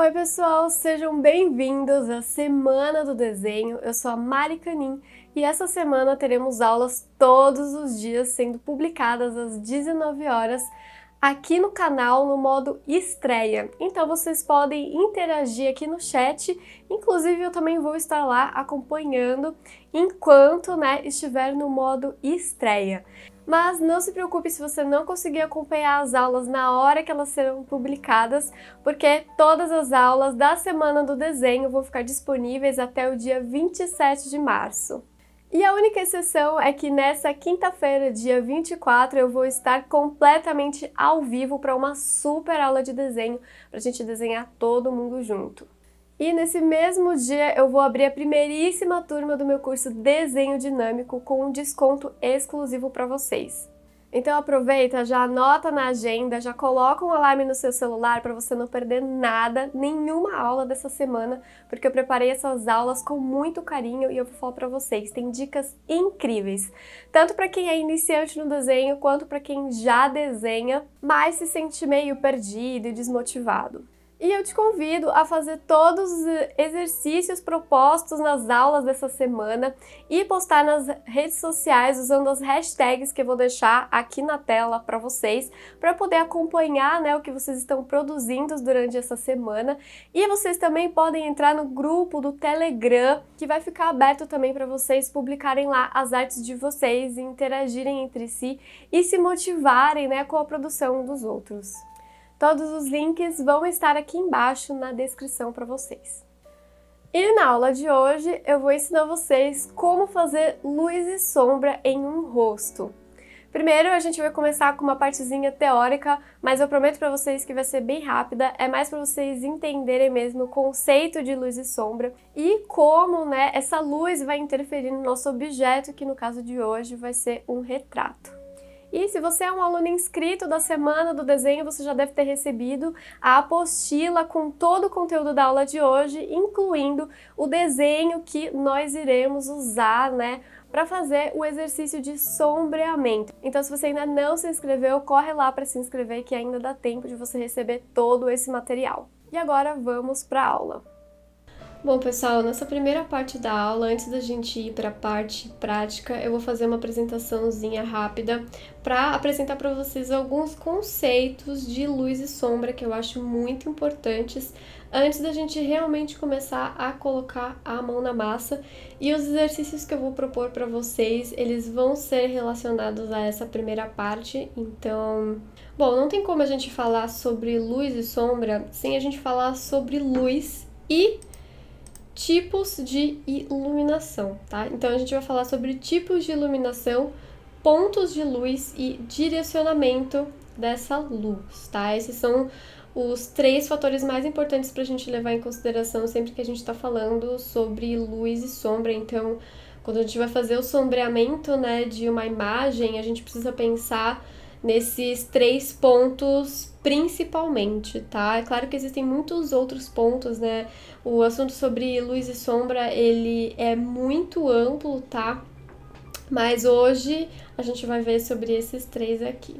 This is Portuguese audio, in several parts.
Oi pessoal, sejam bem-vindos à Semana do Desenho. Eu sou a Mari Canin e essa semana teremos aulas todos os dias sendo publicadas às 19 horas aqui no canal no modo estreia. Então vocês podem interagir aqui no chat, inclusive eu também vou estar lá acompanhando enquanto estiver no modo estreia. Mas não se preocupe se você não conseguir acompanhar as aulas na hora que elas serão publicadas, porque todas as aulas da Semana do Desenho vão ficar disponíveis até o dia 27 de março. E a única exceção é que nessa quinta-feira, dia 24, eu vou estar completamente ao vivo para uma super aula de desenho, para a gente desenhar todo mundo junto. E nesse mesmo dia eu vou abrir a primeiríssima turma do meu curso Desenho Dinâmico com um desconto exclusivo para vocês. Então aproveita, já anota na agenda, já coloca um alarme no seu celular para você não perder nada, nenhuma aula dessa semana, porque eu preparei essas aulas com muito carinho e eu vou falar para vocês, tem dicas incríveis, tanto para quem é iniciante no desenho quanto para quem já desenha, mas se sente meio perdido e desmotivado. E eu te convido a fazer todos os exercícios propostos nas aulas dessa semana e postar nas redes sociais usando as hashtags que eu vou deixar aqui na tela para vocês, para poder acompanhar o que vocês estão produzindo durante essa semana. E vocês também podem entrar no grupo do Telegram, que vai ficar aberto também para vocês publicarem lá as artes de vocês e interagirem entre si e se motivarem com a produção dos outros. Todos os links vão estar aqui embaixo na descrição para vocês. E na aula de hoje eu vou ensinar vocês como fazer luz e sombra em um rosto. Primeiro a gente vai começar com uma partezinha teórica, mas eu prometo para vocês que vai ser bem rápida, é mais para vocês entenderem mesmo o conceito de luz e sombra e como essa luz vai interferir no nosso objeto, que no caso de hoje vai ser um retrato. E se você é um aluno inscrito da Semana do Desenho, você já deve ter recebido a apostila com todo o conteúdo da aula de hoje, incluindo o desenho que nós iremos usar, para fazer o exercício de sombreamento. Então, se você ainda não se inscreveu, corre lá para se inscrever que ainda dá tempo de você receber todo esse material. E agora vamos para a aula. Bom, pessoal, nessa primeira parte da aula, antes da gente ir para a parte prática, eu vou fazer uma apresentaçãozinha rápida para apresentar para vocês alguns conceitos de luz e sombra que eu acho muito importantes antes da gente realmente começar a colocar a mão na massa. E os exercícios que eu vou propor para vocês, eles vão ser relacionados a essa primeira parte, então... Bom, não tem como a gente falar sobre luz e sombra sem a gente falar sobre luz e tipos de iluminação, tá? Então a gente vai falar sobre tipos de iluminação, pontos de luz e direcionamento dessa luz, tá? Esses são os 3 fatores mais importantes para a gente levar em consideração sempre que a gente está falando sobre luz e sombra. Então, quando a gente vai fazer o sombreamento, de uma imagem, a gente precisa pensar nesses 3 pontos principalmente, tá? É claro que existem muitos outros pontos, O assunto sobre luz e sombra, ele é muito amplo, tá? Mas hoje a gente vai ver sobre esses 3 aqui.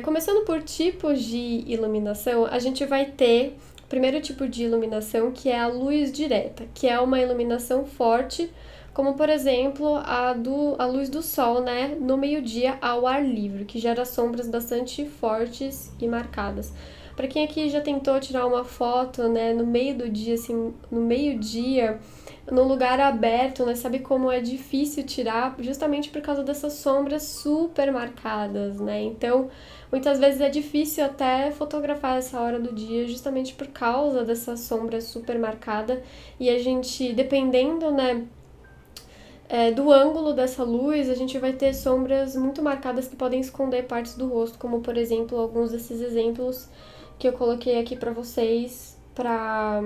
Começando por tipos de iluminação, a gente vai ter o primeiro tipo de iluminação, que é a luz direta, que é uma iluminação forte, como por exemplo a luz do sol, no meio-dia ao ar livre, que gera sombras bastante fortes e marcadas. Para quem aqui já tentou tirar uma foto, no meio do dia, assim, no meio-dia, num lugar aberto, sabe como é difícil tirar, justamente por causa dessas sombras super marcadas, Então, muitas vezes é difícil até fotografar essa hora do dia, justamente por causa dessa sombra super marcada, e a gente, dependendo, do ângulo dessa luz, a gente vai ter sombras muito marcadas que podem esconder partes do rosto, como por exemplo alguns desses exemplos que eu coloquei aqui para vocês para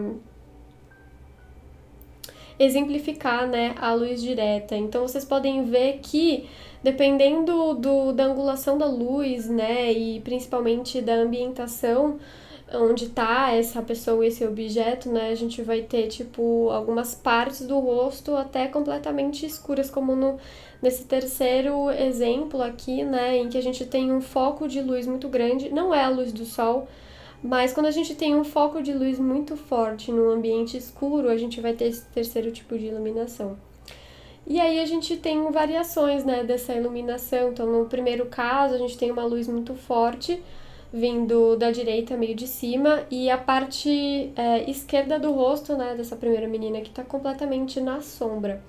exemplificar a luz direta. Então vocês podem ver que dependendo da angulação da luz, e principalmente da ambientação onde tá essa pessoa e esse objeto, a gente vai ter, tipo, algumas partes do rosto até completamente escuras, como nesse terceiro exemplo aqui, em que a gente tem um foco de luz muito grande, não é a luz do sol, Mas quando a gente tem um foco de luz muito forte num ambiente escuro, a gente vai ter esse terceiro tipo de iluminação. E aí a gente tem variações, né, dessa iluminação. Então, no primeiro caso, a gente tem uma luz muito forte vindo da direita, meio de cima, e a parte esquerda do rosto, né, dessa primeira menina que está completamente na sombra.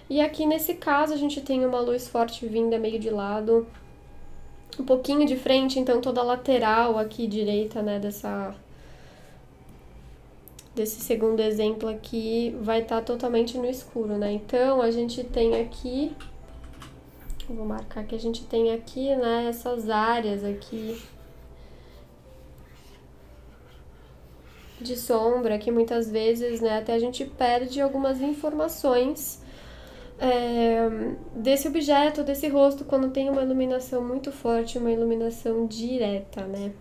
E aqui nesse caso a gente tem uma luz forte vinda meio de lado, um pouquinho de frente, então toda a lateral aqui direita, né, desse segundo exemplo aqui vai estar totalmente no escuro, né? Então a gente tem aqui, vou marcar que a gente tem aqui, né, essas áreas aqui de sombra que muitas vezes, né, até a gente perde algumas informações desse objeto, desse rosto, quando tem uma iluminação muito forte, uma iluminação direta, né?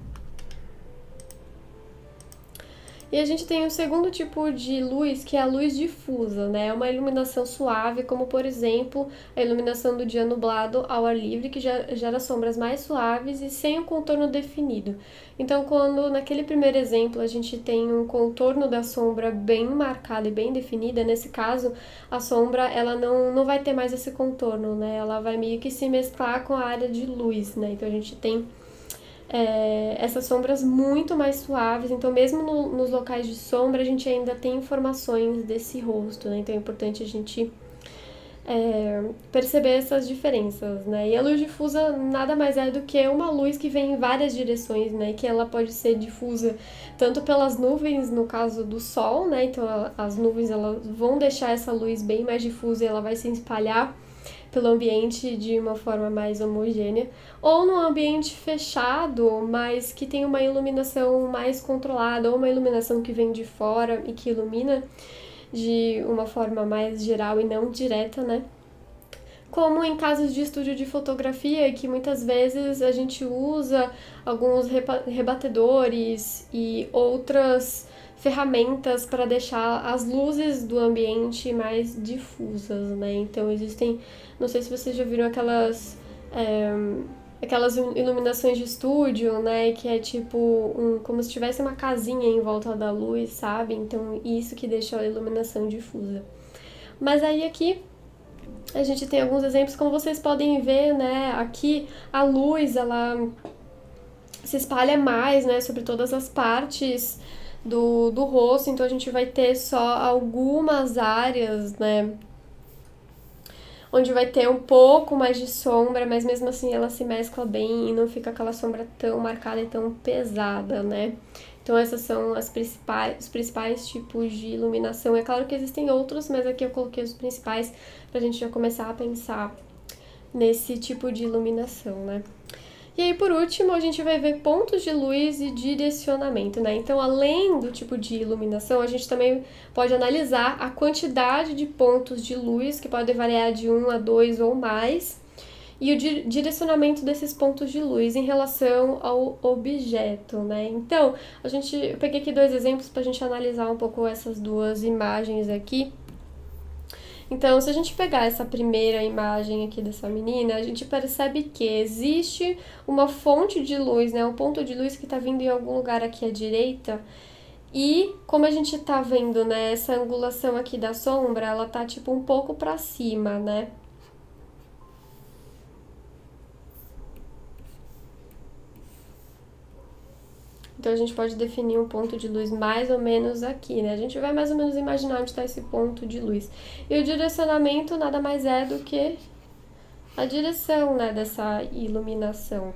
E a gente tem o segundo tipo de luz, que é a luz difusa, né? É uma iluminação suave, como por exemplo a iluminação do dia nublado ao ar livre, que gera sombras mais suaves e sem um contorno definido. Então, quando naquele primeiro exemplo a gente tem um contorno da sombra bem marcado e bem definida, nesse caso a sombra ela não vai ter mais esse contorno, né? Ela vai meio que se mesclar com a área de luz, né? Então a gente tem essas sombras muito mais suaves, então mesmo nos locais de sombra a gente ainda tem informações desse rosto, né? Então é importante a gente perceber essas diferenças, né? E a luz difusa nada mais é do que uma luz que vem em várias direções, né? E que ela pode ser difusa tanto pelas nuvens, no caso do sol, né? Então as nuvens elas vão deixar essa luz bem mais difusa e ela vai se espalhar pelo ambiente de uma forma mais homogênea, ou num ambiente fechado, mas que tem uma iluminação mais controlada, ou uma iluminação que vem de fora e que ilumina de uma forma mais geral e não direta, né? Como em casos de estúdio de fotografia, que muitas vezes a gente usa alguns rebatedores e outras ferramentas para deixar as luzes do ambiente mais difusas, né? Então existem, não sei se vocês já viram aquelas iluminações de estúdio, né? Que é tipo como se tivesse uma casinha em volta da luz, sabe? Então isso que deixa a iluminação difusa. Mas aí aqui a gente tem alguns exemplos, como vocês podem ver, né? Aqui a luz ela se espalha mais, né? Sobre todas as partes do rosto, então a gente vai ter só algumas áreas, né, onde vai ter um pouco mais de sombra, mas mesmo assim ela se mescla bem e não fica aquela sombra tão marcada e tão pesada, né. Então essas são os principais tipos de iluminação. É claro que existem outros, mas aqui eu coloquei os principais pra gente já começar a pensar nesse tipo de iluminação, né. E aí, por último, a gente vai ver pontos de luz e direcionamento, né? Então, além do tipo de iluminação, a gente também pode analisar a quantidade de pontos de luz, que pode variar de 1 a 2 ou mais, e o direcionamento desses pontos de luz em relação ao objeto, né? Então, eu peguei aqui 2 exemplos para a gente analisar um pouco essas duas imagens aqui. Então, se a gente pegar essa primeira imagem aqui dessa menina, a gente percebe que existe uma fonte de luz, né? Um ponto de luz que tá vindo em algum lugar aqui à direita. E como a gente tá vendo, né, essa angulação aqui da sombra, ela tá tipo um pouco pra cima, né? Então a gente pode definir um ponto de luz mais ou menos aqui, né? A gente vai mais ou menos imaginar onde está esse ponto de luz. E o direcionamento nada mais é do que a direção, né, dessa iluminação.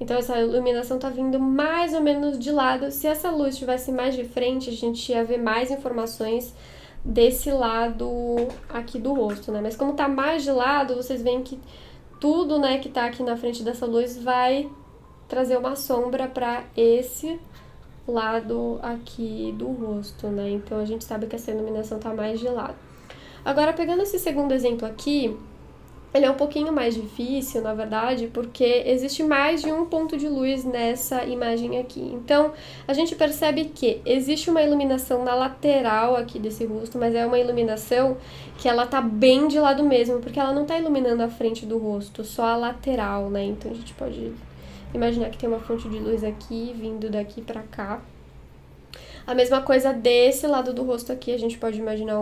Então essa iluminação está vindo mais ou menos de lado. Se essa luz estivesse mais de frente, a gente ia ver mais informações desse lado aqui do rosto, né? Mas como está mais de lado, vocês veem que tudo, né, que está aqui na frente dessa luz vai trazer uma sombra para esse lado aqui do rosto, né? Então a gente sabe que essa iluminação está mais de lado. Agora, pegando esse segundo exemplo aqui, ele é um pouquinho mais difícil, na verdade, porque existe mais de um ponto de luz nessa imagem aqui. Então, a gente percebe que existe uma iluminação na lateral aqui desse rosto, mas é uma iluminação que ela tá bem de lado mesmo, porque ela não tá iluminando a frente do rosto, só a lateral, né? Então, a gente pode imaginar que tem uma fonte de luz aqui, vindo daqui pra cá. A mesma coisa desse lado do rosto aqui, a gente pode imaginar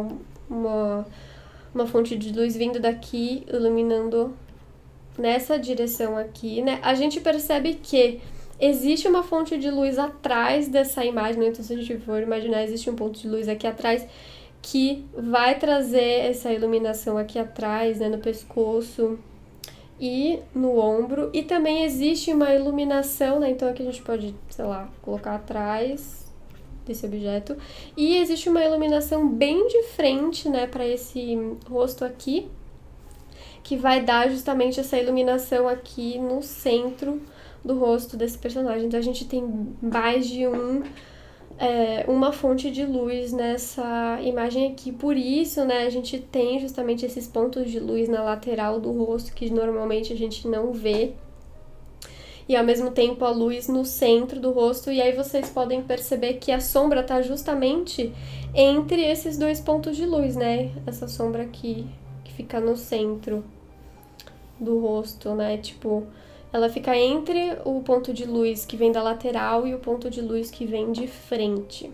uma fonte de luz vindo daqui, iluminando nessa direção aqui, né? A gente percebe que existe uma fonte de luz atrás dessa imagem, né? Então se a gente for imaginar, existe um ponto de luz aqui atrás que vai trazer essa iluminação aqui atrás, né, no pescoço e no ombro. E também existe uma iluminação, né? Então aqui a gente pode, sei lá, colocar atrás desse objeto. E existe uma iluminação bem de frente, né, para esse rosto aqui, que vai dar justamente essa iluminação aqui no centro do rosto desse personagem. Então a gente tem mais de uma fonte de luz nessa imagem aqui. Por isso, né, a gente tem justamente esses pontos de luz na lateral do rosto que normalmente a gente não vê. E ao mesmo tempo a luz no centro do rosto, e aí vocês podem perceber que a sombra tá justamente entre esses dois pontos de luz, né? Essa sombra aqui, que fica no centro do rosto, né? Tipo, ela fica entre o ponto de luz que vem da lateral e o ponto de luz que vem de frente.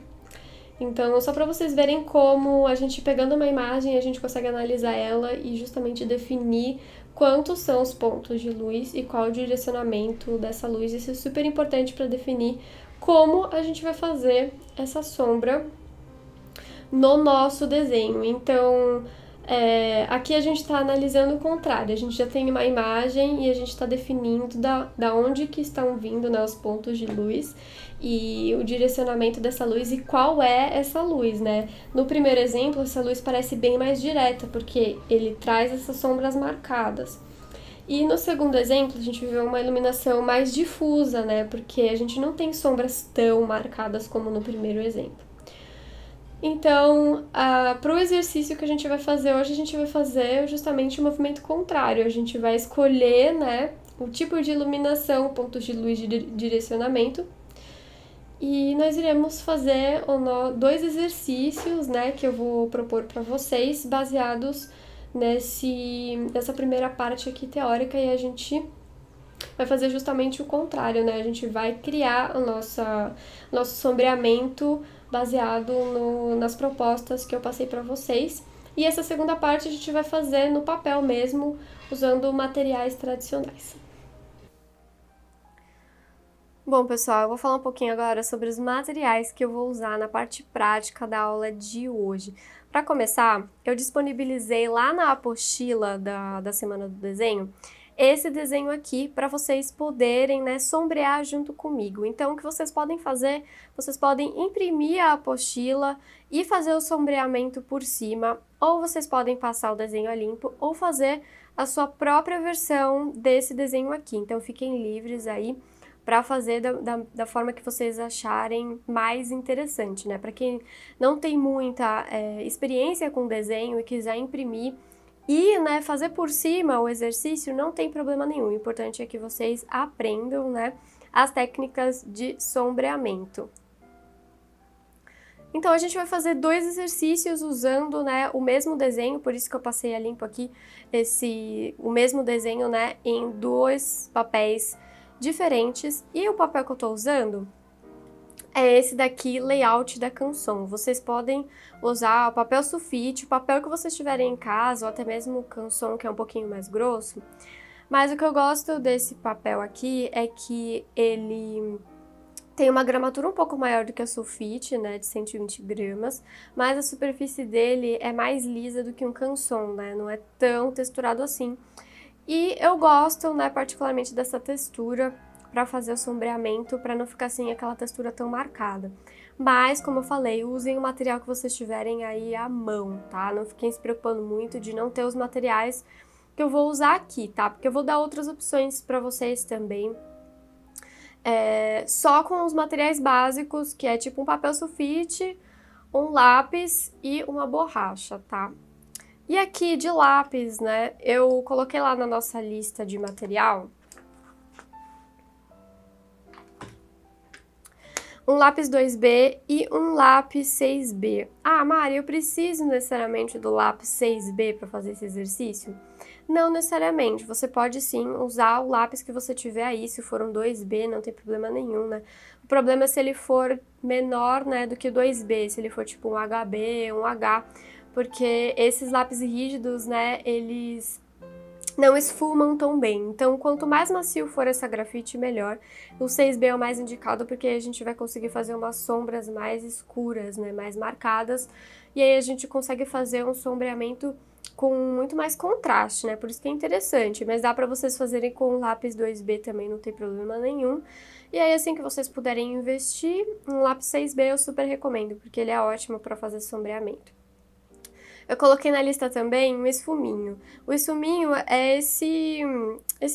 Então, só para vocês verem como a gente pegando uma imagem, a gente consegue analisar ela e justamente definir quantos são os pontos de luz e qual o direcionamento dessa luz. Isso é super importante para definir como a gente vai fazer essa sombra no nosso desenho. Então, aqui a gente está analisando o contrário, a gente já tem uma imagem e a gente está definindo da onde que estão vindo, né, os pontos de luz e o direcionamento dessa luz e qual é essa luz, né? No primeiro exemplo, essa luz parece bem mais direta, porque ele traz essas sombras marcadas. E no segundo exemplo, a gente vê uma iluminação mais difusa, né? Porque a gente não tem sombras tão marcadas como no primeiro exemplo. Então, para o exercício que a gente vai fazer hoje, a gente vai fazer justamente o movimento contrário. A gente vai escolher, né, o tipo de iluminação, pontos de luz de direcionamento. E nós iremos fazer dois exercícios, né, que eu vou propor para vocês, baseados nessa primeira parte aqui teórica, e a gente vai fazer justamente o contrário, né? A gente vai criar o nosso sombreamento baseado nas propostas que eu passei para vocês. E essa segunda parte a gente vai fazer no papel mesmo, usando materiais tradicionais. Bom, pessoal, eu vou falar um pouquinho agora sobre os materiais que eu vou usar na parte prática da aula de hoje. Para começar, eu disponibilizei lá na apostila da Semana do Desenho esse desenho aqui para vocês poderem, né, sombrear junto comigo. Então, o que vocês podem fazer? Vocês podem imprimir a apostila e fazer o sombreamento por cima, ou vocês podem passar o desenho a limpo ou fazer a sua própria versão desse desenho aqui. Então, fiquem livres aí para fazer da forma que vocês acharem mais interessante, né? Para quem não tem muita experiência com desenho e quiser imprimir e, né, fazer por cima o exercício, não tem problema nenhum. O importante é que vocês aprendam, né, as técnicas de sombreamento. Então, a gente vai fazer dois exercícios usando, né, o mesmo desenho, por isso que eu passei a limpo aqui o mesmo desenho, né, em dois papéis diferentes. E o papel que eu tô usando é esse daqui, Layout da Canson. Vocês podem usar o papel sulfite, o papel que vocês tiverem em casa, ou até mesmo o Canson, que é um pouquinho mais grosso. Mas o que eu gosto desse papel aqui é que ele tem uma gramatura um pouco maior do que a sulfite, né, de 120 gramas, mas a superfície dele é mais lisa do que um Canson, né, não é tão texturado assim. E eu gosto, né, particularmente dessa textura para fazer o sombreamento, para não ficar assim aquela textura tão marcada. Mas, como eu falei, usem o material que vocês tiverem aí à mão, tá? Não fiquem se preocupando muito de não ter os materiais que eu vou usar aqui, tá? Porque eu vou dar outras opções para vocês também. Só com os materiais básicos, que é tipo um papel sulfite, um lápis e uma borracha, tá? E aqui de lápis, né, eu coloquei lá na nossa lista de material um lápis 2B e um lápis 6B. Ah, Mari, eu preciso necessariamente do lápis 6B para fazer esse exercício? Não necessariamente, você pode sim usar o lápis que você tiver aí, se for um 2B, não tem problema nenhum, né? O problema é se ele for menor, né, do que 2B, se ele for tipo um HB, um H, porque esses lápis rígidos, né, eles não esfumam tão bem. Então, quanto mais macio for essa grafite, melhor. O 6B é o mais indicado porque a gente vai conseguir fazer umas sombras mais escuras, né, mais marcadas, e aí a gente consegue fazer um sombreamento com muito mais contraste, né? Por isso que é interessante, mas dá pra vocês fazerem com o lápis 2B também, não tem problema nenhum. E aí, assim que vocês puderem investir, um lápis 6B eu super recomendo, porque ele é ótimo pra fazer sombreamento. Eu coloquei na lista também um esfuminho. O esfuminho é esse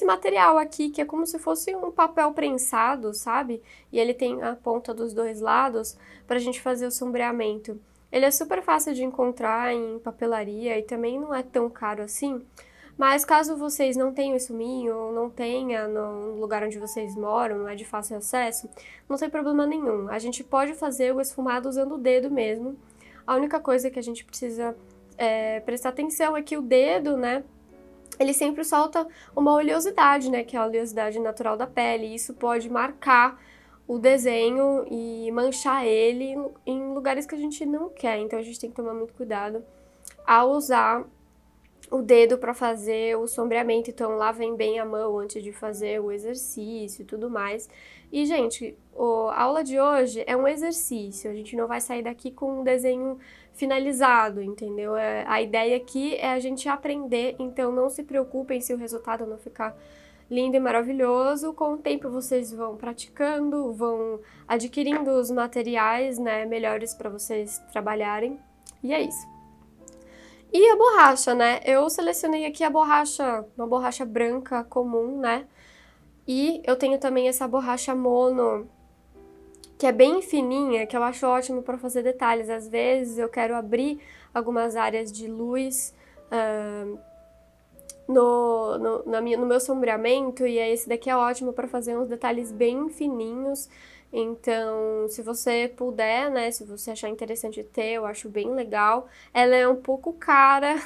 material aqui, que é como se fosse um papel prensado, sabe? E ele tem a ponta dos dois lados pra gente fazer o sombreamento. Ele é super fácil de encontrar em papelaria e também não é tão caro assim. Mas caso vocês não tenham esfuminho ou não tenha no lugar onde vocês moram, não é de fácil acesso, não tem problema nenhum. A gente pode fazer o esfumado usando o dedo mesmo. A única coisa que a gente precisa prestar atenção é que o dedo, né, ele sempre solta uma oleosidade, né, que é a oleosidade natural da pele, e isso pode marcar o desenho e manchar ele em lugares que a gente não quer, então a gente tem que tomar muito cuidado ao usar o dedo para fazer o sombreamento, então lavem bem a mão antes de fazer o exercício e tudo mais. E, gente, a aula de hoje é um exercício, a gente não vai sair daqui com um desenho finalizado, entendeu? A ideia aqui é a gente aprender, então não se preocupem se o resultado não ficar lindo e maravilhoso. Com o tempo vocês vão praticando, vão adquirindo os materiais, né, melhores para vocês trabalharem, e é isso. E a borracha, né? Eu selecionei aqui a borracha, uma borracha branca comum, né? E eu tenho também essa borracha mono, que é bem fininha, que eu acho ótimo para fazer detalhes. Às vezes eu quero abrir algumas áreas de luz no meu sombreamento, e aí esse daqui é ótimo para fazer uns detalhes bem fininhos. Então, se você puder, né, se você achar interessante ter, eu acho bem legal. Ela é um pouco cara,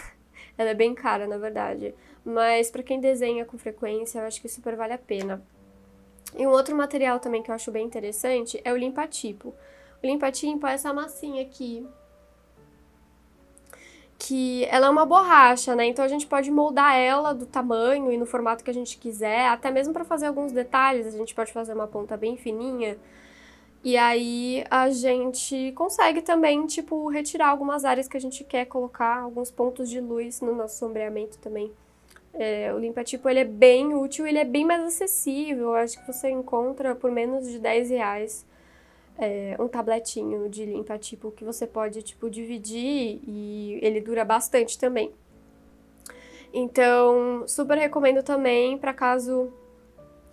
ela é bem cara, na verdade, mas para quem desenha com frequência, eu acho que super vale a pena. E um outro material também que eu acho bem interessante é o limpa-tipo. O limpa-tipo é essa massinha aqui, que ela é uma borracha, né? Então a gente pode moldar ela do tamanho e no formato que a gente quiser, até mesmo para fazer alguns detalhes, a gente pode fazer uma ponta bem fininha. E aí a gente consegue também, tipo, retirar algumas áreas que a gente quer colocar, alguns pontos de luz no nosso sombreamento também. O limpa-tipo, ele é bem útil, ele é bem mais acessível, eu acho que você encontra por menos de R$10 um tabletinho de limpa-tipo que você pode, tipo, dividir e ele dura bastante também. Então, super recomendo também para caso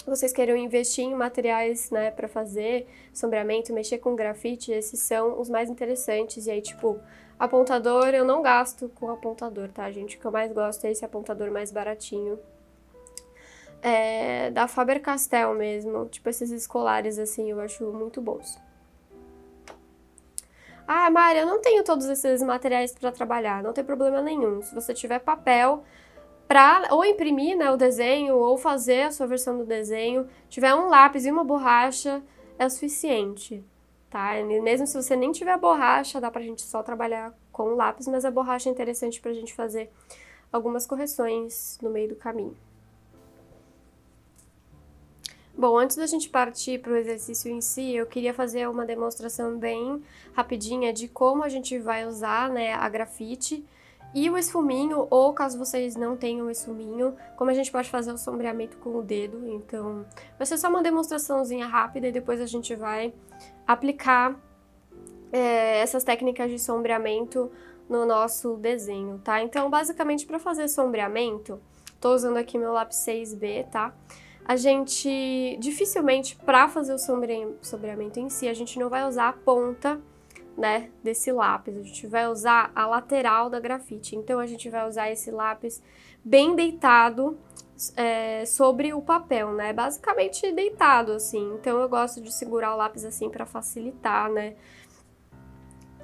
vocês queiram investir em materiais, né, para fazer sombreamento, mexer com grafite, esses são os mais interessantes. E aí, tipo, apontador, eu não gasto com apontador, tá, gente? O que eu mais gosto é esse apontador mais baratinho. Da Faber-Castell mesmo, tipo esses escolares, assim, eu acho muito bons. Ah, Mari, eu não tenho todos esses materiais para trabalhar, não tem problema nenhum. Se você tiver papel para ou imprimir, né, o desenho ou fazer a sua versão do desenho, tiver um lápis e uma borracha, é o suficiente, tá? Mesmo se você nem tiver borracha, dá pra gente só trabalhar com o lápis, mas a borracha é interessante pra gente fazer algumas correções no meio do caminho. Bom, antes da gente partir para o exercício em si, eu queria fazer uma demonstração bem rapidinha de como a gente vai usar, né, a grafite e o esfuminho, ou caso vocês não tenham o esfuminho, como a gente pode fazer o sombreamento com o dedo. Então, vai ser só uma demonstraçãozinha rápida e depois a gente vai aplicar essas técnicas de sombreamento no nosso desenho, tá? Então, basicamente, para fazer sombreamento, tô usando aqui meu lápis 6B, tá? A gente, dificilmente, para fazer o sombreamento em si, a gente não vai usar a ponta, né, desse lápis, a gente vai usar a lateral da grafite. Então, a gente vai usar esse lápis bem deitado sobre o papel, né, basicamente deitado, assim. Então, eu gosto de segurar o lápis assim para facilitar, né.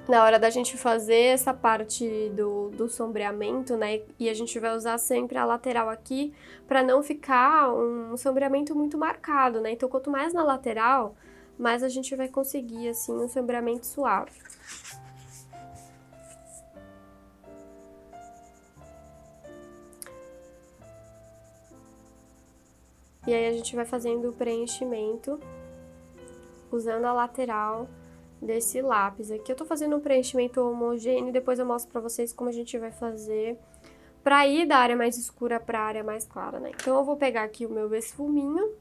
na hora da gente fazer essa parte do sombreamento, né? E a gente vai usar sempre a lateral aqui para não ficar um sombreamento muito marcado, né? Então, quanto mais na lateral, mais a gente vai conseguir, assim, um sombreamento suave. E aí a gente vai fazendo o preenchimento usando a lateral desse lápis aqui. Eu tô fazendo um preenchimento homogêneo e depois eu mostro pra vocês como a gente vai fazer pra ir da área mais escura pra área mais clara, né? Então eu vou pegar aqui o meu esfuminho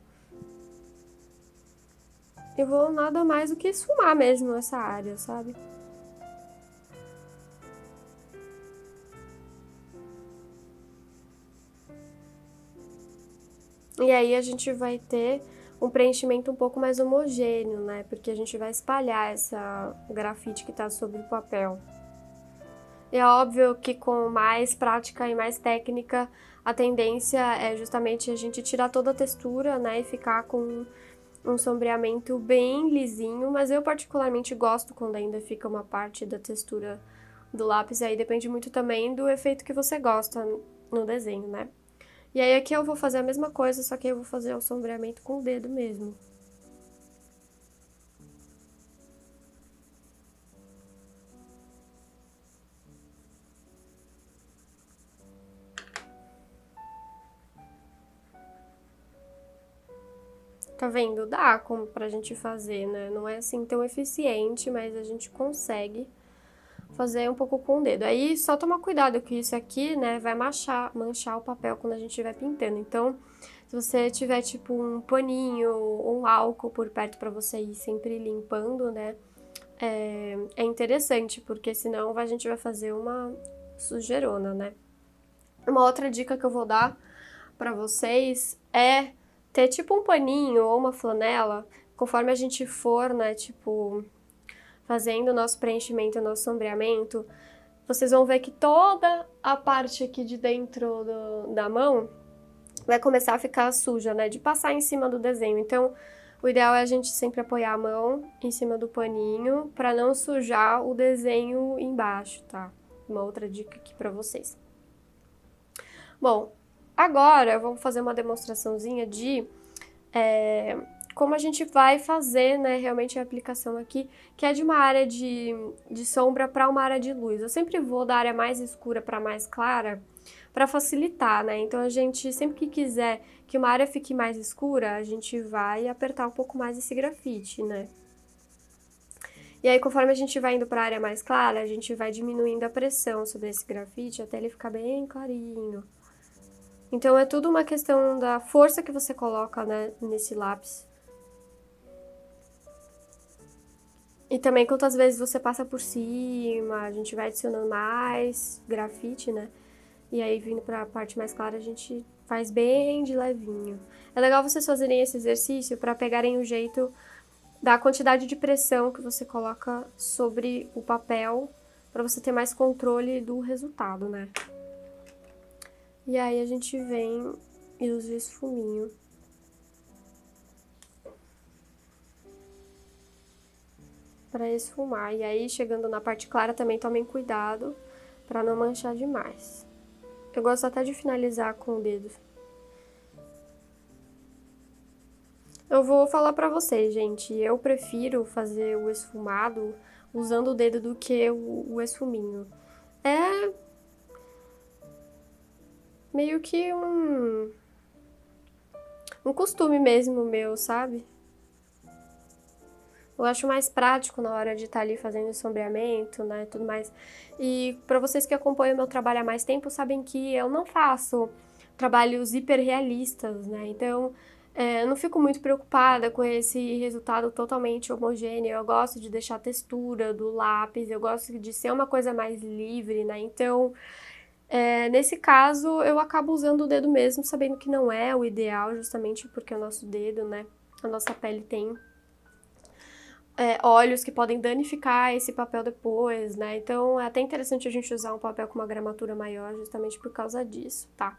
e vou nada mais do que esfumar mesmo essa área, sabe? E aí a gente vai ter um preenchimento um pouco mais homogêneo, né? Porque a gente vai espalhar essa grafite que tá sobre o papel. E é óbvio que com mais prática e mais técnica, a tendência é justamente a gente tirar toda a textura, né? E ficar com um sombreamento bem lisinho, mas eu particularmente gosto quando ainda fica uma parte da textura do lápis, aí depende muito também do efeito que você gosta no desenho, né? E aí aqui eu vou fazer a mesma coisa, só que eu vou fazer o sombreamento com o dedo mesmo. Tá vendo? Dá como pra gente fazer, né? Não é assim tão eficiente, mas a gente consegue fazer um pouco com o dedo. Aí só tomar cuidado que isso aqui, né, vai manchar o papel quando a gente estiver pintando. Então, se você tiver tipo um paninho ou um álcool por perto pra você ir sempre limpando, né, é interessante, porque senão a gente vai fazer uma sujeirona, né? Uma outra dica que eu vou dar pra vocês é ter tipo um paninho ou uma flanela, conforme a gente for, né, tipo, fazendo o nosso preenchimento, o nosso sombreamento, vocês vão ver que toda a parte aqui de dentro da mão vai começar a ficar suja, né, de passar em cima do desenho. Então, o ideal é a gente sempre apoiar a mão em cima do paninho para não sujar o desenho embaixo, tá? Uma outra dica aqui para vocês. Bom, agora vamos fazer uma demonstraçãozinha de como a gente vai fazer, né, realmente a aplicação aqui, que é de uma área de sombra para uma área de luz. Eu sempre vou da área mais escura para mais clara, para facilitar, né? Então a gente, sempre que quiser que uma área fique mais escura, a gente vai apertar um pouco mais esse grafite, né? E aí, conforme a gente vai indo para a área mais clara, a gente vai diminuindo a pressão sobre esse grafite até ele ficar bem clarinho. Então é tudo uma questão da força que você coloca, né, nesse lápis. E também quantas vezes você passa por cima, a gente vai adicionando mais grafite, né? E aí, vindo pra parte mais clara, a gente faz bem de levinho. É legal vocês fazerem esse exercício pra pegarem o jeito da quantidade de pressão que você coloca sobre o papel, pra você ter mais controle do resultado, né? E aí a gente vem e usa esse esfuminho. Para esfumar. E aí, chegando na parte clara, também tomem cuidado para não manchar demais. Eu gosto até de finalizar com o dedo. Eu vou falar pra vocês, gente, eu prefiro fazer o esfumado usando o dedo do que o esfuminho. É meio que um costume mesmo meu, sabe? Eu acho mais prático na hora de estar ali fazendo sombreamento, né, tudo mais. E para vocês que acompanham meu trabalho há mais tempo, sabem que eu não faço trabalhos hiperrealistas, né, então eu não fico muito preocupada com esse resultado totalmente homogêneo. Eu gosto de deixar a textura do lápis, eu gosto de ser uma coisa mais livre, né, então nesse caso eu acabo usando o dedo mesmo, sabendo que não é o ideal, justamente porque o nosso dedo, né, a nossa pele tem óleos que podem danificar esse papel depois, né? Então é até interessante a gente usar um papel com uma gramatura maior justamente por causa disso, tá?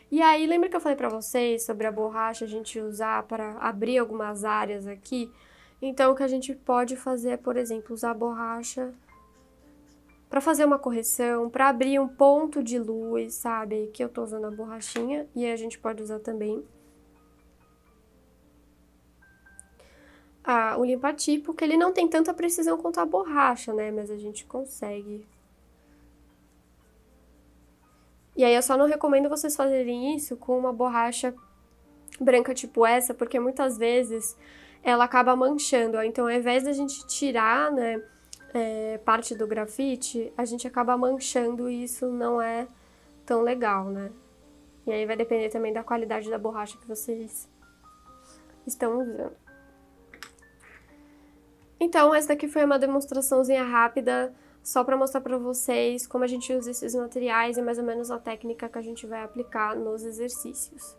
E aí, lembra que eu falei pra vocês sobre a borracha a gente usar para abrir algumas áreas aqui? Então, o que a gente pode fazer é, por exemplo, usar a borracha para fazer uma correção, para abrir um ponto de luz, sabe? Que eu tô usando a borrachinha e a gente pode usar também o limpa-tipo, que ele não tem tanta precisão quanto a borracha, né? Mas a gente consegue. E aí eu só não recomendo vocês fazerem isso com uma borracha branca tipo essa, porque muitas vezes ela acaba manchando. Então, ao invés da gente tirar, né, parte do grafite, a gente acaba manchando e isso não é tão legal, né? E aí vai depender também da qualidade da borracha que vocês estão usando. Então, essa daqui foi uma demonstraçãozinha rápida, só para mostrar para vocês como a gente usa esses materiais e mais ou menos a técnica que a gente vai aplicar nos exercícios.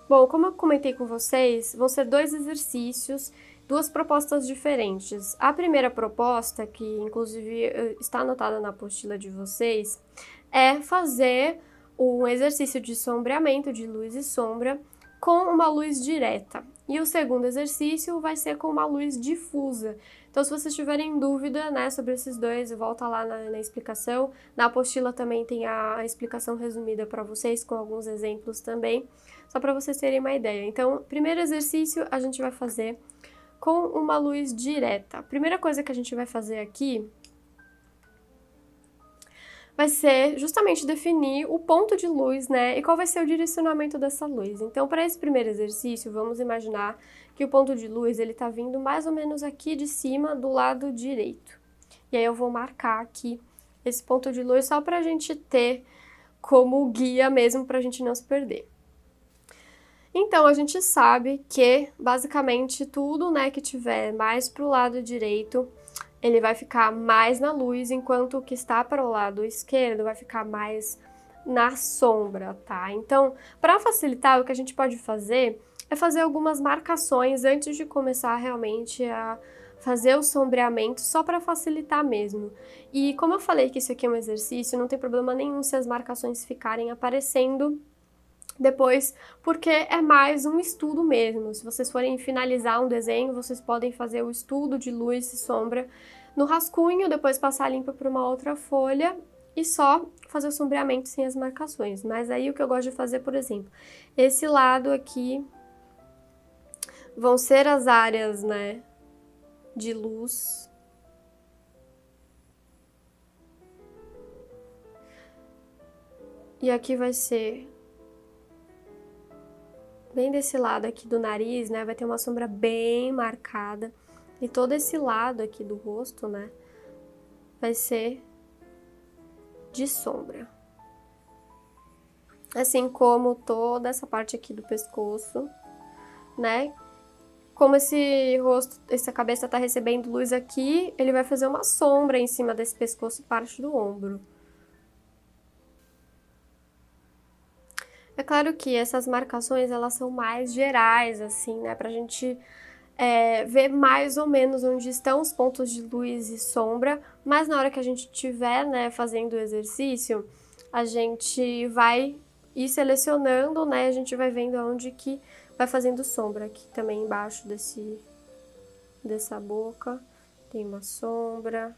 Bom, como eu comentei com vocês, vão ser 2 exercícios, 2 propostas diferentes. A primeira proposta, que inclusive está anotada na apostila de vocês, é fazer um exercício de sombreamento, de luz e sombra, com uma luz direta. E o segundo exercício vai ser com uma luz difusa. Então, se vocês tiverem dúvida, né, sobre esses dois, volta lá na explicação. Na apostila também tem a explicação resumida para vocês, com alguns exemplos também, só para vocês terem uma ideia. Então, primeiro exercício a gente vai fazer com uma luz direta. A primeira coisa que a gente vai fazer aqui vai ser justamente definir o ponto de luz, né, e qual vai ser o direcionamento dessa luz. Então, para esse primeiro exercício, vamos imaginar que o ponto de luz, ele tá vindo mais ou menos aqui de cima, do lado direito. E aí eu vou marcar aqui esse ponto de luz só pra gente ter como guia mesmo, pra gente não se perder. Então, a gente sabe que, basicamente, tudo, né, que tiver mais pro lado direito, ele vai ficar mais na luz, enquanto o que está para o lado esquerdo vai ficar mais na sombra, tá? Então, para facilitar, o que a gente pode fazer é fazer algumas marcações antes de começar realmente a fazer o sombreamento, só para facilitar mesmo. E como eu falei que isso aqui é um exercício, não tem problema nenhum se as marcações ficarem aparecendo depois, porque é mais um estudo mesmo. Se vocês forem finalizar um desenho, vocês podem fazer o estudo de luz e sombra no rascunho, depois passar limpa por uma outra folha e só fazer o sombreamento sem as marcações. Mas aí o que eu gosto de fazer, por exemplo, esse lado aqui vão ser as áreas, né, de luz. E aqui vai ser bem desse lado aqui do nariz, né, vai ter uma sombra bem marcada. E todo esse lado aqui do rosto, né, vai ser de sombra. Assim como toda essa parte aqui do pescoço, né? Como esse rosto, essa cabeça tá recebendo luz aqui, ele vai fazer uma sombra em cima desse pescoço e parte do ombro. É claro que essas marcações, elas são mais gerais, assim, né, pra gente ver mais ou menos onde estão os pontos de luz e sombra, mas na hora que a gente estiver, né, fazendo o exercício, a gente vai ir selecionando, né, a gente vai vendo aonde que vai fazendo sombra. Aqui também embaixo dessa boca tem uma sombra.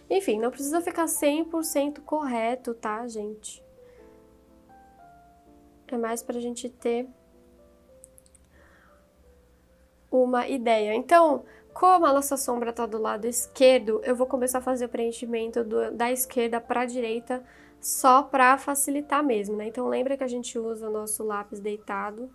Enfim, não precisa ficar 100% correto, tá, gente? É mais pra gente ter uma ideia. Então, como a nossa sombra tá do lado esquerdo, eu vou começar a fazer o preenchimento da esquerda pra direita, só pra facilitar mesmo, né? Então, lembra que a gente usa o nosso lápis deitado.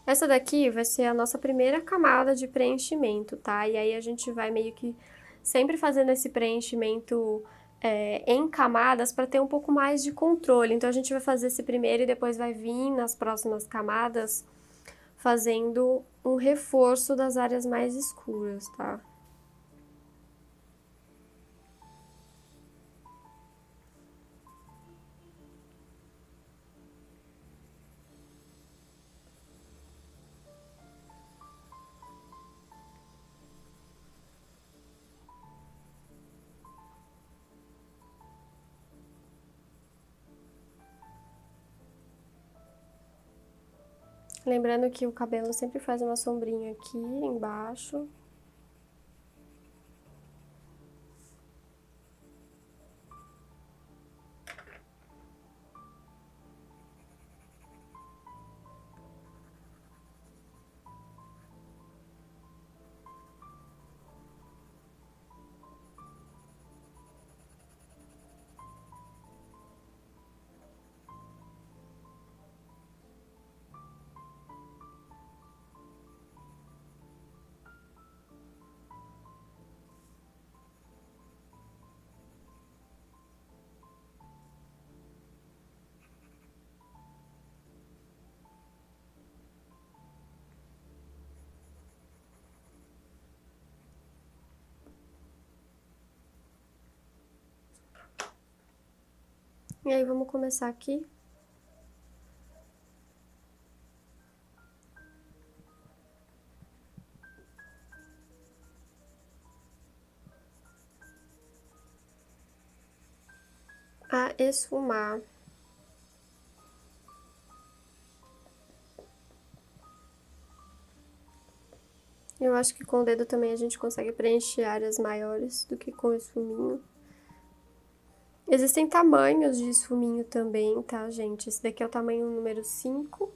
Essa daqui vai ser a nossa primeira camada de preenchimento, tá? E aí a gente vai meio que sempre fazendo esse preenchimento em camadas para ter um pouco mais de controle. Então a gente vai fazer esse primeiro e depois vai vir nas próximas camadas fazendo um reforço das áreas mais escuras, tá? Lembrando que o cabelo sempre faz uma sombrinha aqui embaixo. E aí vamos começar aqui. A esfumar. Eu acho que com o dedo também a gente consegue preencher áreas maiores do que com o esfuminho. Existem tamanhos de esfuminho também, tá, gente? Esse daqui é o tamanho número 5.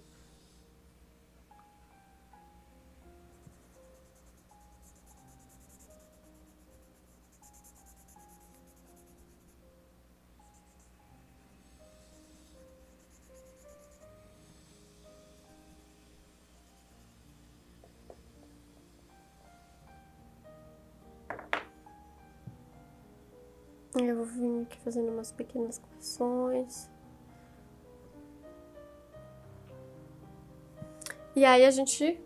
Eu vou vir aqui fazendo umas pequenas correções. E aí a gente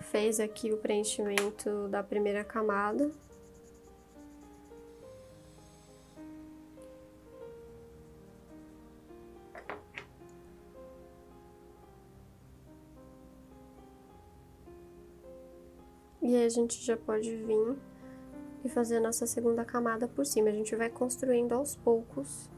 fez aqui o preenchimento da primeira camada. E aí a gente já pode vir e fazer a nossa segunda camada por cima. A gente vai construindo aos poucos.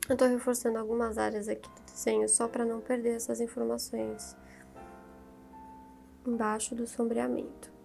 Eu tô reforçando algumas áreas aqui do desenho só para não perder essas informações embaixo do sombreamento.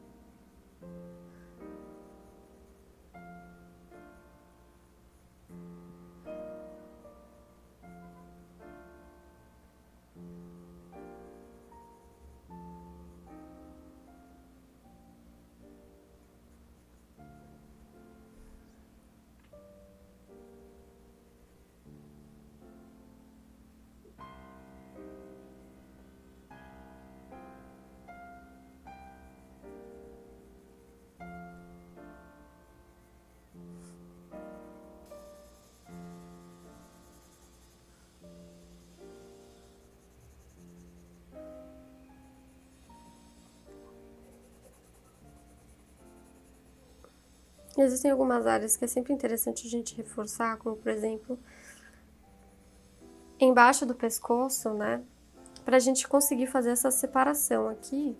Existem algumas áreas que é sempre interessante a gente reforçar, como por exemplo, embaixo do pescoço, né? Pra gente conseguir fazer essa separação aqui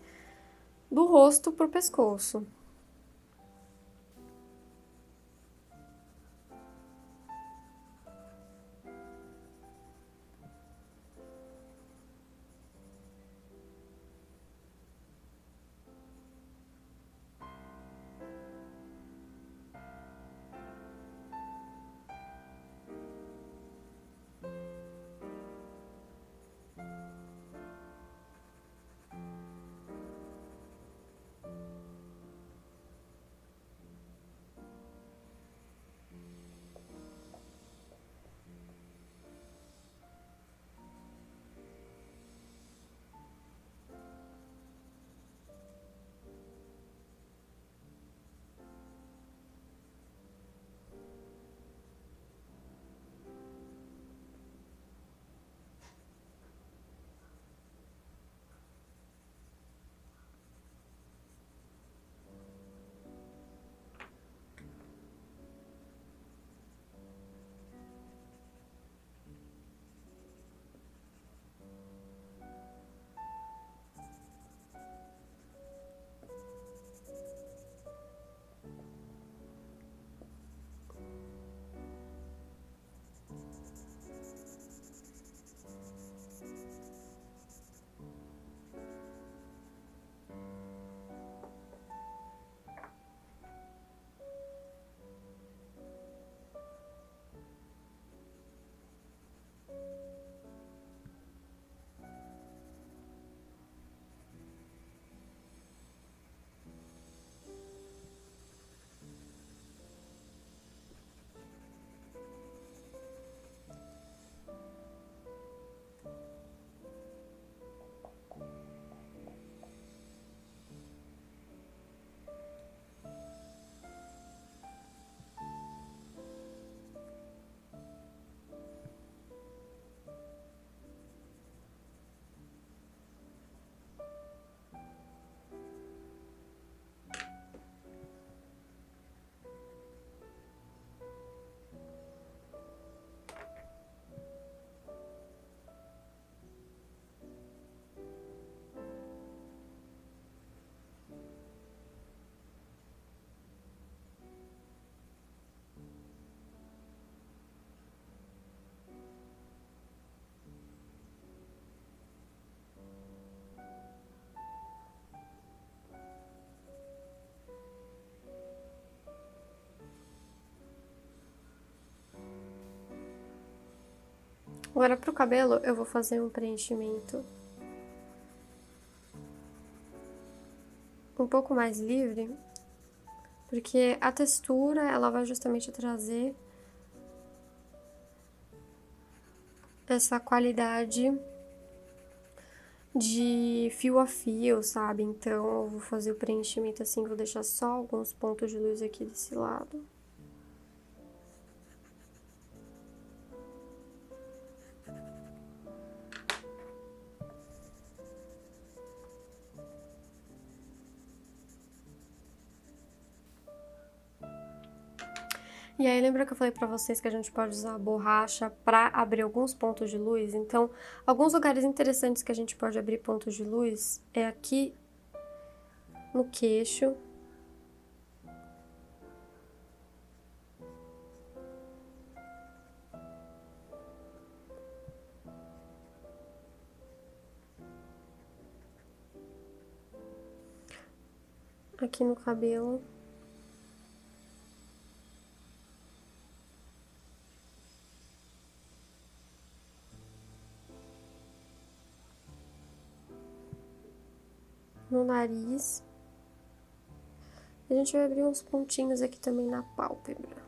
do rosto pro pescoço. Agora pro cabelo eu vou fazer um preenchimento um pouco mais livre, porque a textura ela vai justamente trazer essa qualidade de fio a fio, sabe? Então eu vou fazer o preenchimento assim, vou deixar só alguns pontos de luz aqui desse lado. E aí, lembra que eu falei pra vocês que a gente pode usar a borracha pra abrir alguns pontos de luz? Então, alguns lugares interessantes que a gente pode abrir pontos de luz é aqui no queixo. aqui no cabelo. No nariz. A gente vai abrir uns pontinhos aqui também na pálpebra.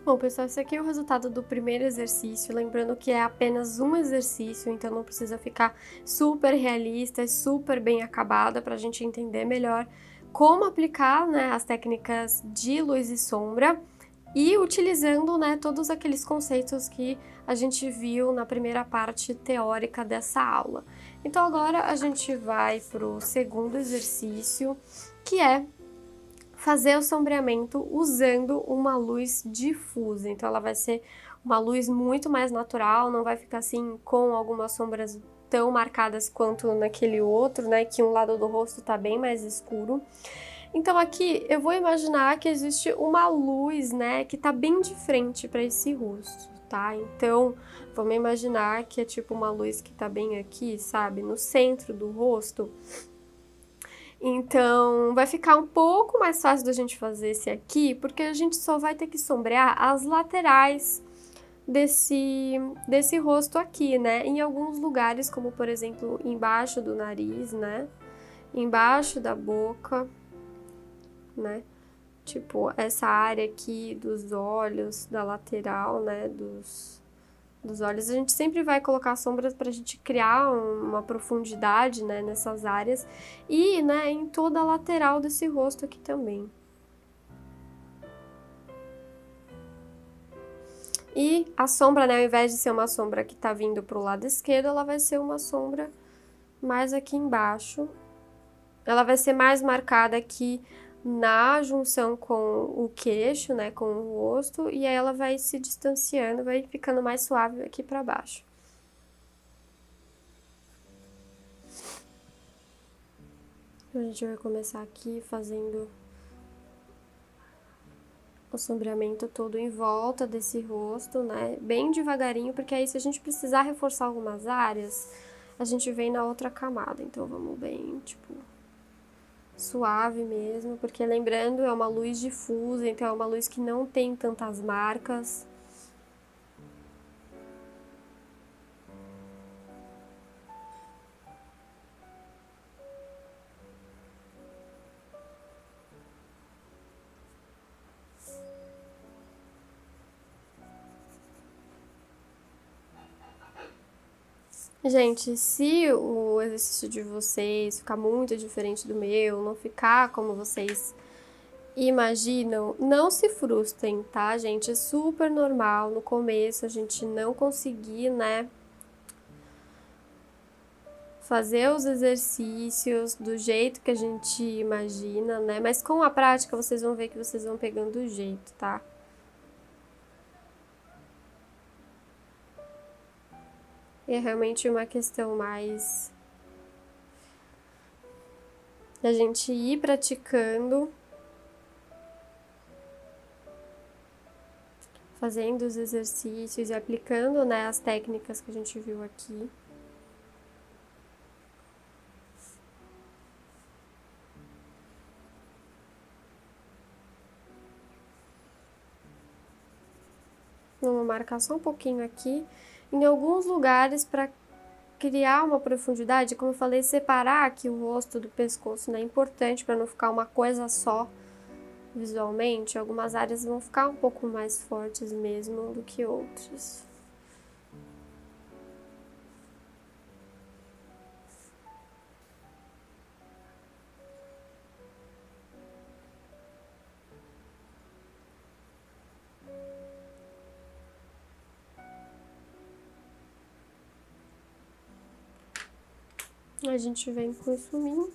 Bom, pessoal, esse aqui é o resultado do primeiro exercício, lembrando que é apenas um exercício, então não precisa ficar super realista e super bem acabada para a gente entender melhor como aplicar, né, as técnicas de luz e sombra e utilizando, né, todos aqueles conceitos que a gente viu na primeira parte teórica dessa aula. Então agora a gente vai para o segundo exercício, que é fazer o sombreamento usando uma luz difusa. Então ela vai ser uma luz muito mais natural, não vai ficar assim com algumas sombras tão marcadas quanto naquele outro, né, que um lado do rosto tá bem mais escuro. Então aqui eu vou imaginar que existe uma luz, né, que tá bem de frente para esse rosto, tá? Então vamos imaginar que é tipo uma luz que tá bem aqui, sabe, no centro do rosto. Então, vai ficar um pouco mais fácil da gente fazer esse aqui, porque a gente só vai ter que sombrear as laterais desse rosto aqui, né? Em alguns lugares, como por exemplo, embaixo do nariz, né? Embaixo da boca, né? Tipo, essa área aqui dos olhos, da lateral, né? Dos olhos, a gente sempre vai colocar sombras para a gente criar uma profundidade, né, nessas áreas e, né, em toda a lateral desse rosto aqui também. E a sombra, né, ao invés de ser uma sombra que tá vindo pro lado esquerdo, ela vai ser uma sombra mais aqui embaixo. Ela vai ser mais marcada aqui na junção com o queixo, né, com o rosto, e aí ela vai se distanciando, vai ficando mais suave aqui para baixo. A gente vai começar aqui fazendo o sombreamento todo em volta desse rosto, né? Bem devagarinho, porque aí se a gente precisar reforçar algumas áreas, a gente vem na outra camada. Então vamos bem, tipo, suave mesmo, porque lembrando, é uma luz difusa, então é uma luz que não tem tantas marcas. Gente, se o exercício de vocês ficar muito diferente do meu, não ficar como vocês imaginam, não se frustrem, tá, gente? É super normal no começo a gente não conseguir, né, fazer os exercícios do jeito que a gente imagina, né? Mas com a prática vocês vão ver que vocês vão pegando o jeito, tá? É realmente uma questão mais da gente ir praticando, fazendo os exercícios e aplicando, né, as técnicas que a gente viu aqui. Vamos marcar só um pouquinho aqui, em alguns lugares para criar uma profundidade, como eu falei, separar aqui o rosto do pescoço, né, é importante para não ficar uma coisa só visualmente. Algumas áreas vão ficar um pouco mais fortes mesmo do que outras. A gente vem com o esfuminho.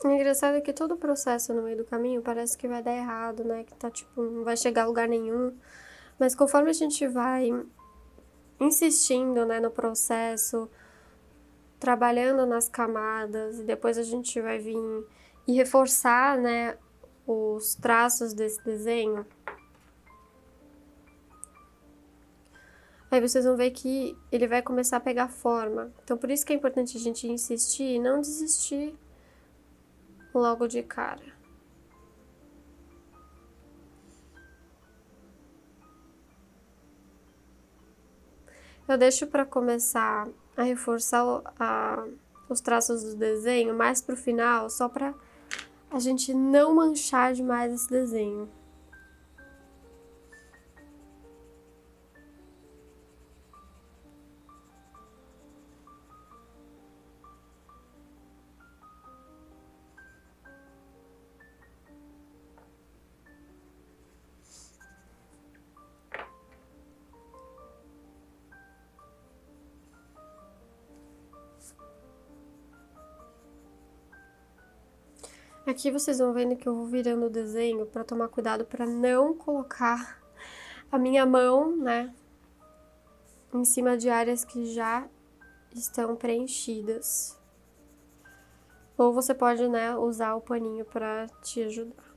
O engraçado é que todo o processo no meio do caminho parece que vai dar errado, né? Que tá tipo, não vai chegar a lugar nenhum. Mas conforme a gente vai insistindo, né, no processo, trabalhando nas camadas, e depois a gente vai vir e reforçar, né, os traços desse desenho. Aí vocês vão ver que ele vai começar a pegar forma. Então por isso que é importante a gente insistir e não desistir logo de cara. Eu deixo para começar a reforçar os traços do desenho mais pro final, só para a gente não manchar demais esse desenho. Aqui vocês vão vendo que eu vou virando o desenho para tomar cuidado para não colocar a minha mão, né, em cima de áreas que já estão preenchidas. Ou você pode, né, usar o paninho para te ajudar.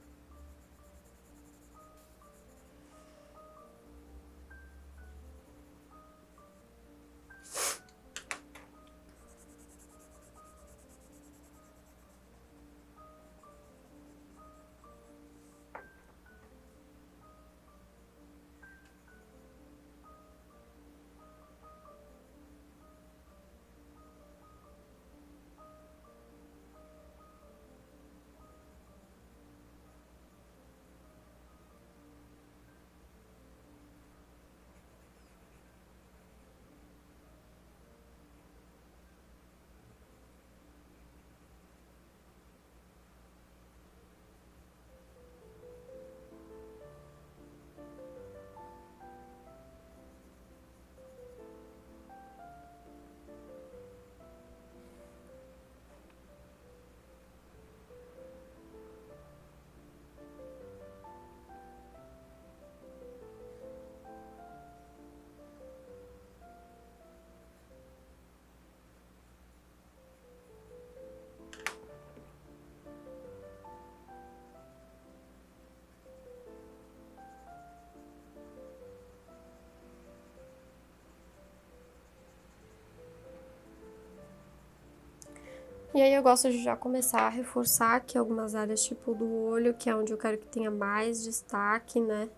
E aí eu gosto de já começar a reforçar aqui algumas áreas, tipo do olho, que é onde eu quero que tenha mais destaque, né?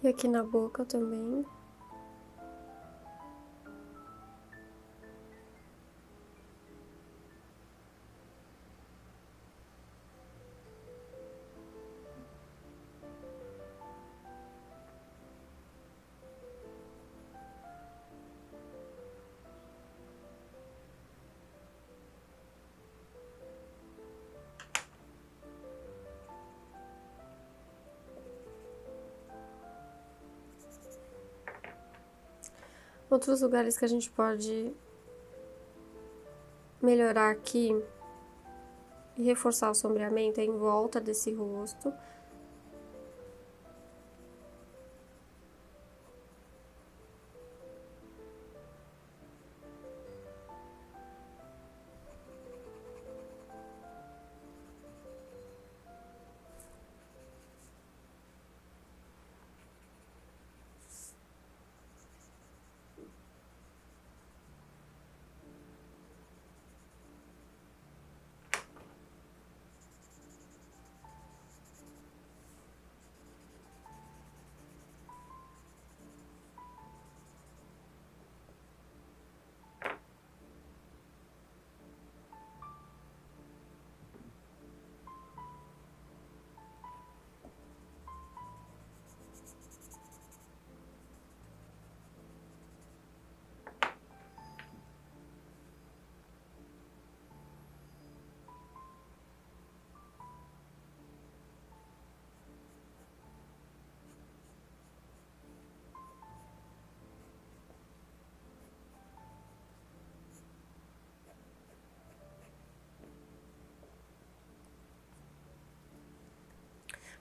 E aqui na boca também. Outros lugares que a gente pode melhorar aqui e reforçar o sombreamento é em volta desse rosto.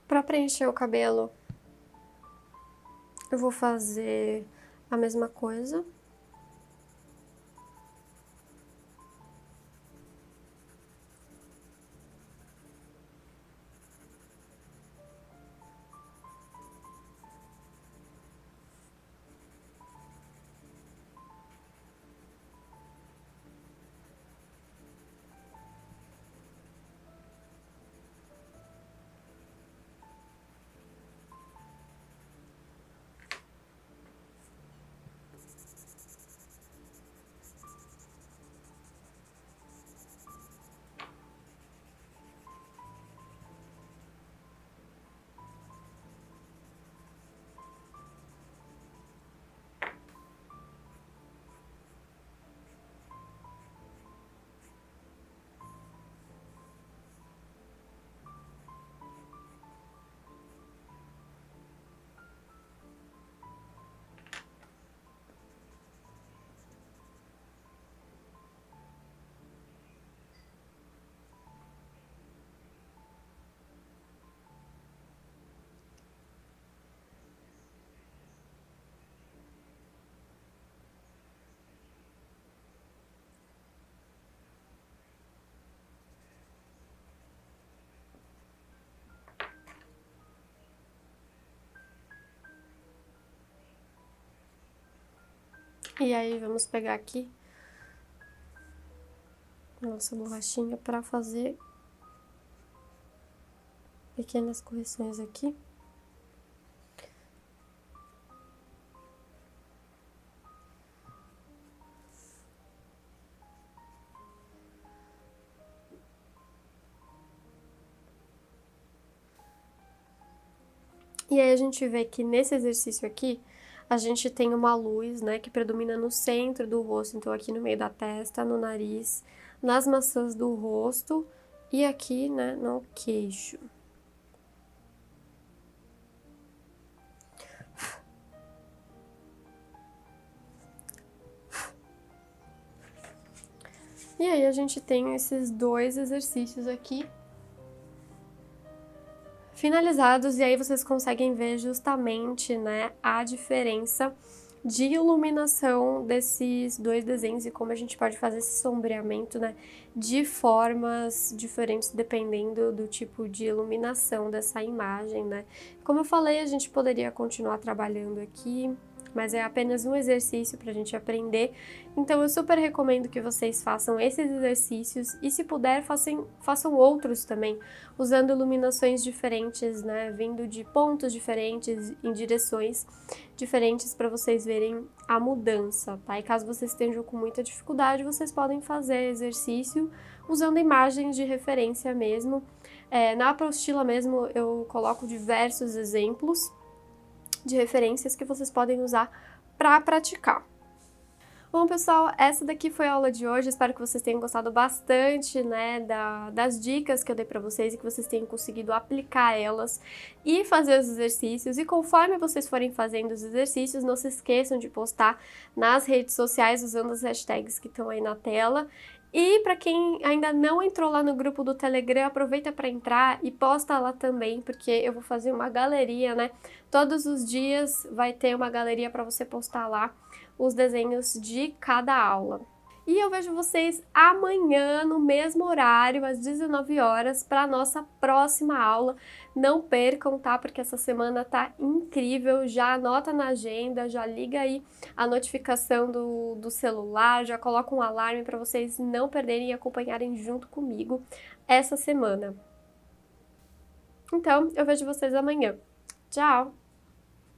Para preencher o cabelo, eu vou fazer a mesma coisa. E aí, vamos pegar aqui a nossa borrachinha para fazer pequenas correções aqui. E aí a gente vê que nesse exercício aqui, a gente tem uma luz, né, que predomina no centro do rosto, então aqui no meio da testa, no nariz, nas maçãs do rosto e aqui, né, no queixo. E aí a gente tem esses dois exercícios aqui finalizados, e aí vocês conseguem ver justamente, né, a diferença de iluminação desses dois desenhos e como a gente pode fazer esse sombreamento, né, de formas diferentes dependendo do tipo de iluminação dessa imagem, né. Como eu falei, a gente poderia continuar trabalhando aqui, mas é apenas um exercício para a gente aprender, então eu super recomendo que vocês façam esses exercícios e, se puder, façam outros também, usando iluminações diferentes, né, vindo de pontos diferentes, em direções diferentes para vocês verem a mudança, tá? E caso vocês estejam com muita dificuldade, vocês podem fazer exercício usando imagens de referência mesmo. Na apostila mesmo eu coloco diversos exemplos de referências que vocês podem usar para praticar. Bom, pessoal, essa daqui foi a aula de hoje. Espero que vocês tenham gostado bastante, né, das dicas que eu dei para vocês e que vocês tenham conseguido aplicar elas e fazer os exercícios. E conforme vocês forem fazendo os exercícios, não se esqueçam de postar nas redes sociais usando as hashtags que estão aí na tela. E para quem ainda não entrou lá no grupo do Telegram, aproveita para entrar e posta lá também, porque eu vou fazer uma galeria, né? Todos os dias vai ter uma galeria para você postar lá os desenhos de cada aula. E eu vejo vocês amanhã no mesmo horário, às 19 horas, para a nossa próxima aula. Não percam, tá? Porque essa semana tá incrível. Já anota na agenda, já liga aí a notificação do celular, já coloca um alarme para vocês não perderem e acompanharem junto comigo essa semana. Então, eu vejo vocês amanhã. Tchau!